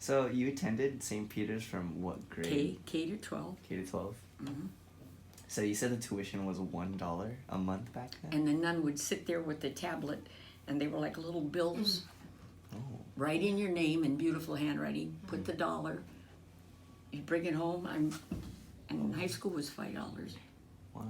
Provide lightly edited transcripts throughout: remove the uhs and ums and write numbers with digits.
So you attended St. Peter's from what grade? K to 12. K to 12? Mm-hmm. So you said the tuition was $1 a month back then? And the nun would sit there with the tablet, and they were like little bills. Oh. Write in your name in beautiful handwriting, put the dollar, you bring it home, and in high school was $5. Wow.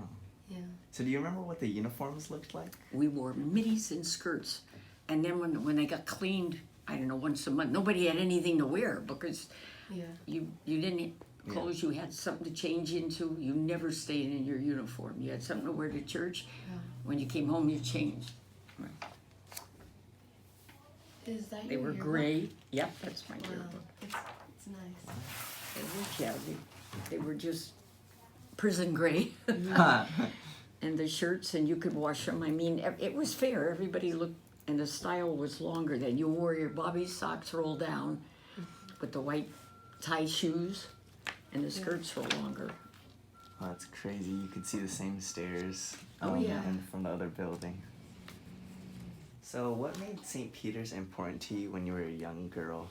Yeah. So do you remember what the uniforms looked like? We wore middies and skirts. And then when they got cleaned, I don't know, once a month, nobody had anything to wear because Yeah. you didn't clothes you had something to change into. You never stayed in your uniform. You had something to wear to church. Yeah. When you came home, you changed. Right. Is that They your were yearbook? gray. Yep, that's my Wow. yearbook. It's nice. They were jazzy. They were just prison gray. And the shirts, and you could wash them. I mean, it was fair. Everybody looked, and the style was longer then. You wore your bobby socks rolled down with the white tie shoes, and the skirts were longer. Oh, that's crazy. You could see the same stairs Oh, yeah. and from the other building. So what made St. Peter's important to you when you were a young girl?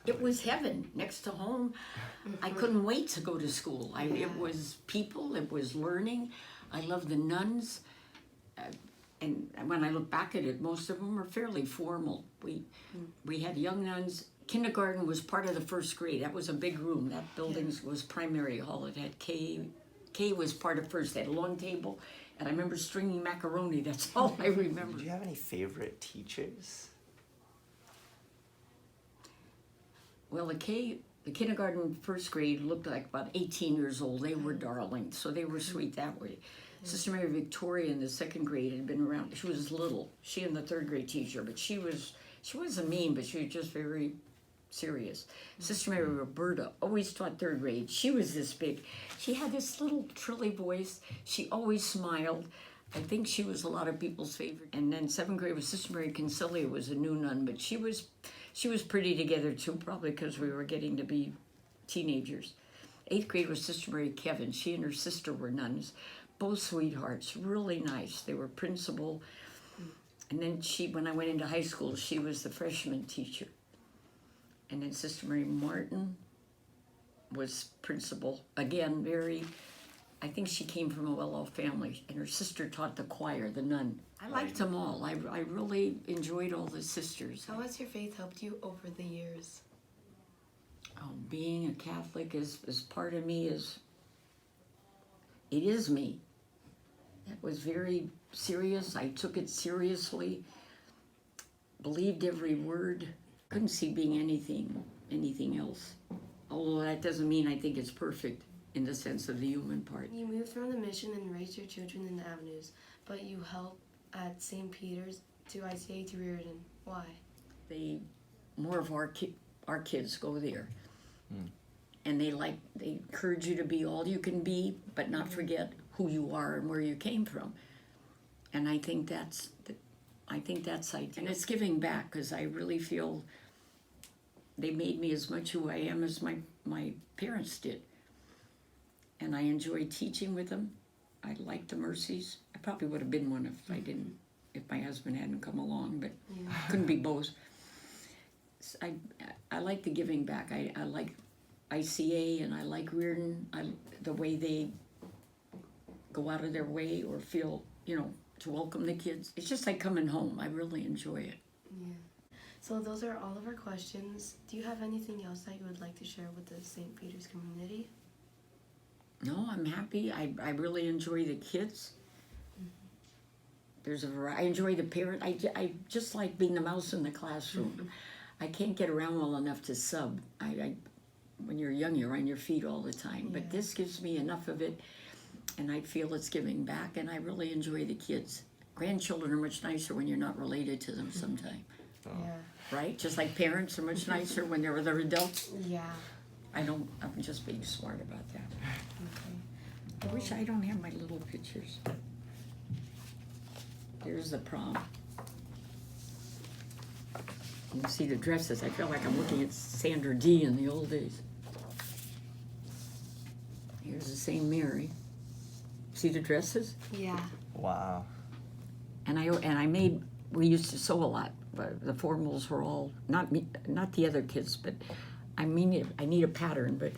It was heaven next to home. I couldn't wait to go to school. It was people, it was learning. I loved the nuns. And when I look back at it, most of them are fairly formal. We had young nuns. Kindergarten was part of the first grade. That was a big room. That building was primary hall. It had K was part of first. They had a long table. And I remember stringing macaroni. That's all I remember. Did you have any favorite teachers? Well, the kindergarten first grade looked like about 18 years old. They were darlings, so they were sweet that way. Sister Mary Victoria in the second grade had been around. She was little. She and the third grade teacher, but she wasn't mean, but she was just very serious. Sister Mary Roberta always taught third grade. She was this big. She had this little trilly voice. She always smiled. I think she was a lot of people's favorite. And then seventh grade was Sister Mary Consilia, was a new nun, but she was pretty together too, probably because we were getting to be teenagers. Eighth grade was Sister Mary Kevin. She and her sister were nuns, both sweethearts, really nice. They were principal. And then when I went into high school, she was the freshman teacher. And then Sister Mary Martin was principal. Again, I think she came from a well-off family, and her sister taught the choir, the nun. I liked them all. I really enjoyed all the sisters. How has your faith helped you over the years? Oh, being a Catholic is part of me. It is me. It was very serious. I took it seriously. Believed every word. Couldn't see being anything else. Although that doesn't mean I think it's perfect in the sense of the human part. You moved from the mission and raised your children in the avenues, but you help at St. Peter's to ICA to Reardon. Why? More of our kids go there. And they encourage you to be all you can be, but not forget who you are and where you came from. And I think that's ideal. And it's giving back, because I really feel they made me as much who I am as my parents did. And I enjoy teaching with them. I like the Mercies. I probably would have been one if my husband hadn't come along, but couldn't be both. I like the giving back. I like ICA, and I like Reardon. The way they go out of their way or feel, to welcome the kids. It's just like coming home. I really enjoy it. Yeah. So those are all of our questions. Do you have anything else that you would like to share with the St. Peter's community? No, I'm happy. I really enjoy the kids. I enjoy the parent. I just like being the mouse in the classroom. I can't get around well enough to sub. When you're young, you're on your feet all the time. But this gives me enough of it, and I feel it's giving back, and I really enjoy the kids. Grandchildren are much nicer when you're not related to them sometimes. Oh. Yeah. Right? Just like parents are much nicer when they're with other adults. Yeah. I'm just being smart about that. Okay. I wish I don't have my little pictures. Here's the prom. You can see the dresses. I feel like I'm looking at Sandra Dee in the old days. Here's the St. Mary. See the dresses? Yeah. Wow. And we used to sew a lot, but the formals were all, not me, not the other kids, but I mean, I need a pattern, but,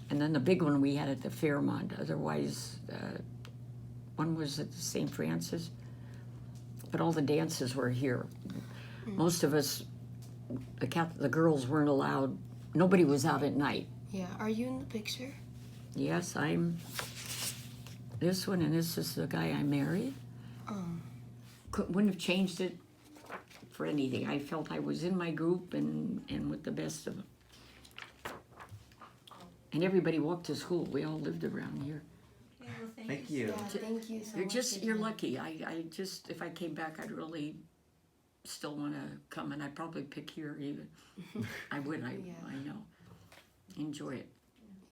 and then the big one we had at the Fairmont. Otherwise, one was at St. Francis, but all the dances were here. Most of us, the girls weren't allowed. Nobody was out at night. Yeah. Are you in the picture? Yes, I'm this one, and this is the guy I married. Wouldn't have changed it for anything. I felt I was in my group and with the best of them. And everybody walked to school. We all lived around here. Thank you. Yeah, thank you so much. You're lucky. I just, if I came back, I'd really still want to come, and I'd probably pick here even. I would, I know. Enjoy it.